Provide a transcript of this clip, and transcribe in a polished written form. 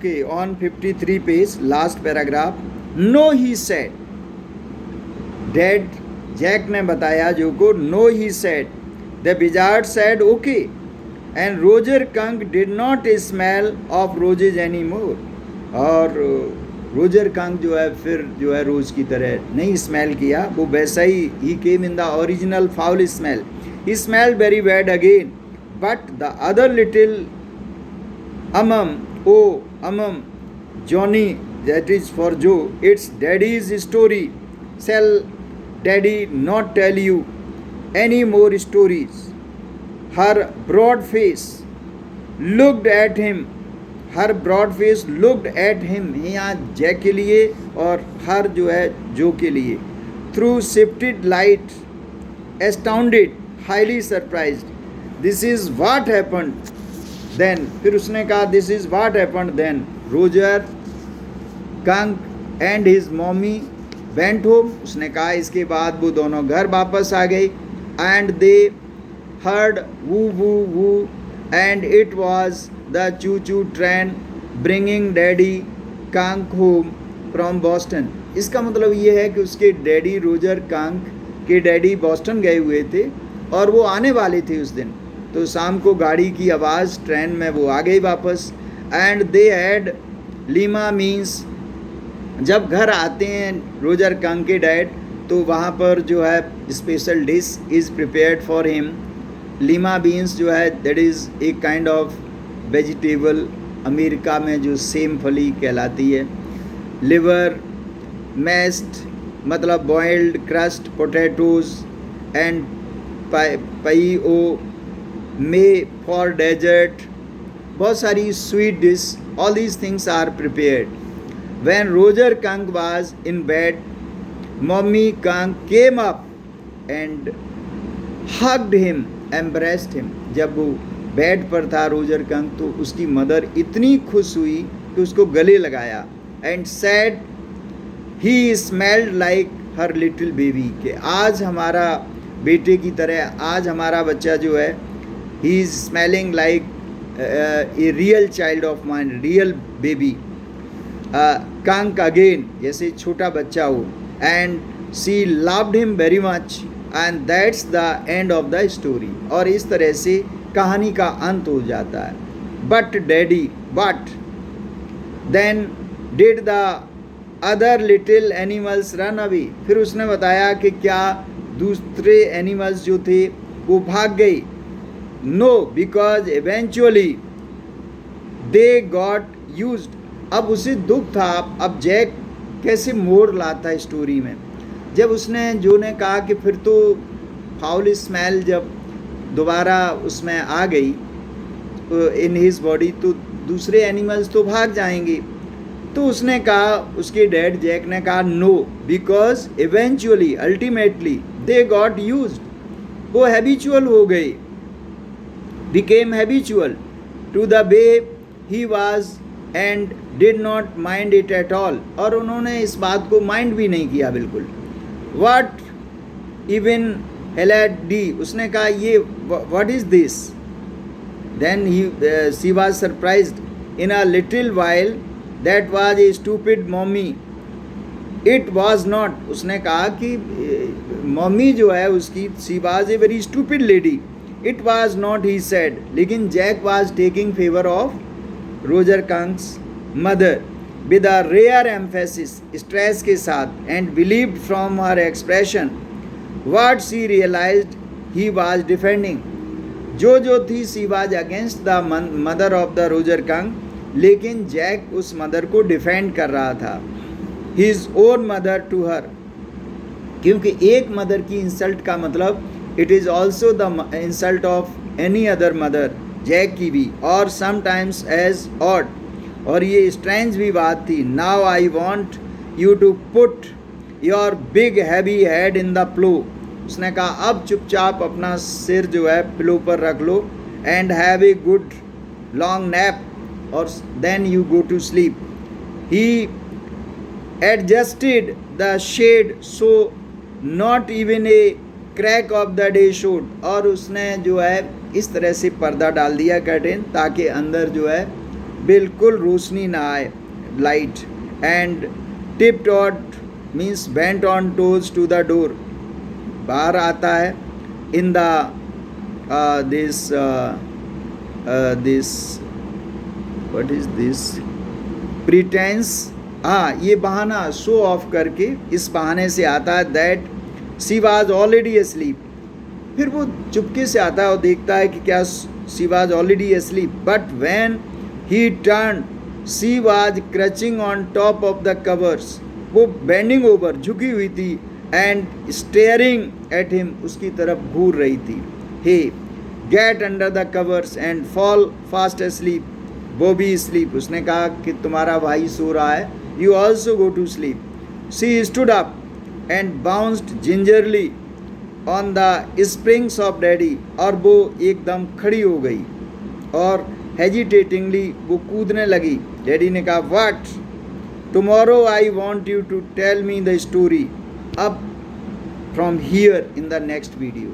okay, on 53 page, last paragraph. No, he said. Dad, Jack ने बताया जो को, no, he said. The wizard said, okay. And Roger Kunk did not smell of roses anymore. और Roger Kank जो है फिर जो है रोज की तरह नहीं स्मेल किया, वो वैसा ही came in the original foul smell. He smelled very bad again. But the other little Johnny, that is for Joe, it's daddy's story. Shall daddy not tell you any more stories? Her broad face looked at him. यहाँ Jack के लिए और हर जो है जो के लिए. Through shifted light, astounded, highly surprised. This is what happened then. फिर उसने कहा this is what happened then. Roger Kunk and his mommy went home. उसने कहा इसके बाद वो दोनों घर वापस आ गए. And they heard woo woo woo, and it was the choo-choo train bringing Daddy Kunk home from Boston. इसका मतलब ये है कि उसके डैडी रोजर कंक के डैडी बॉस्टन गए हुए थे और वो आने वाले थे उस दिन. तो शाम को गाड़ी की आवाज़ ट्रेन में वो आ गई वापस. And they had Lima means, जब घर आते हैं रोजर कंक के डैड तो वहाँ पर जो है special dish is prepared for him. Lima beans जो है दैट इज़ एक काइंड ऑफ वेजिटेबल, अमेरिका में जो सेम फली कहलाती है. लिवर, मैस्ड मतलब boiled crust potatoes and pie ओ मे फॉर डेजर्ट, बहुत सारी sweet dish. All these things are prepared. When Roger Skunk was in bed, mummy Skunk came up and hugged him, embraced him. जब वो bed पर था Roger Kank तो उसकी मदर इतनी खुश हुई कि उसको गले लगाया. And said he smelled like her little baby, कि आज हमारा बेटे की तरह, आज हमारा बच्चा जो है he is smelling like a real child of mine, real baby. Kunk again, जैसे छोटा बच्चा हो. And she loved him very much and that's the end of the story. और इस तरह से कहानी का अंत हो जाता है. But daddy, but then did the other little animals run away. फिर उसने बताया कि क्या दूसरे एनिमल्स जो थे वो भाग गए. No, because eventually they got used. अब उसे दुख था. अब जैक कैसे मोड़ लाता है स्टोरी में. जब उसने जो ने कहा कि फिर तो फाउल स्मेल जब दोबारा उसमें आ गई इन हिज बॉडी तो दूसरे एनिमल्स तो भाग जाएंगे. तो उसने कहा, उसके डैड जैक ने कहा no, because eventually, ultimately they got used. वो हैबिचुअल हो गए, became habitual to the way he was and did not mind it at all. और उन्होंने इस बात को माइंड भी नहीं किया बिल्कुल. व्हाट इवन हेलेड डी, उसने कहा ये what is this. Then she was surprised in a little while, that was a stupid mummy. It was not, उसने कहा कि मम्मी जो है उसकी she was a very stupid lady. It was not, he said. लेकिन Jack was taking favour of Roger Kunk's mother with a rare emphasis, stress के साथ. And believed from her expression what she realized he was defending. जो थी she was against the mother of the Roger Kunk, लेकिन Jack उस mother को defend कर रहा था. his own mother to her, क्योंकि एक मदर की इंसल्ट का मतलब it is also the insult of any other mother, jack की भी. और समटाइम्स एज ऑड, और ये स्ट्रेंज भी बात थी. Now I want you to put your big heavy head in the pillow. उसने कहा अब चुपचाप अपना सिर जो है पिलो पर रख लो. And have a good long nap, और then you go to sleep. He adjusted the shade so not even a crack of the day showed. और उसने जो है इस तरह से पर्दा डाल दिया, कर्टेन, ताकि अंदर जो है बिल्कुल रोशनी ना आए, light. And tipped out means bent on toes to the door. बाहर आता है. In the this what is this pretence. हाँ, ये बहाना शो ऑफ करके इस बहाने से आता है that she was already asleep. फिर वो चुपके से आता है और देखता है कि क्या she was already asleep. But when he turn she was crutching on top of the covers. वो बेंडिंग ओवर, झुकी हुई थी, एंड स्टेयरिंग एट हिम, उसकी तरफ घूर रही थी. Hey get under the covers and fall fast asleep. वो भी स्लीप. उसने कहा कि तुम्हारा भाई सो रहा है, you also go to sleep. She stood up and bounced gingerly on the springs of daddy. और वो एकदम खड़ी हो गई और हेजिटेटिंगली वो कूदने लगी. डैडी ने कहा what, tomorrow I want you to tell me the story. अब from here in the next video.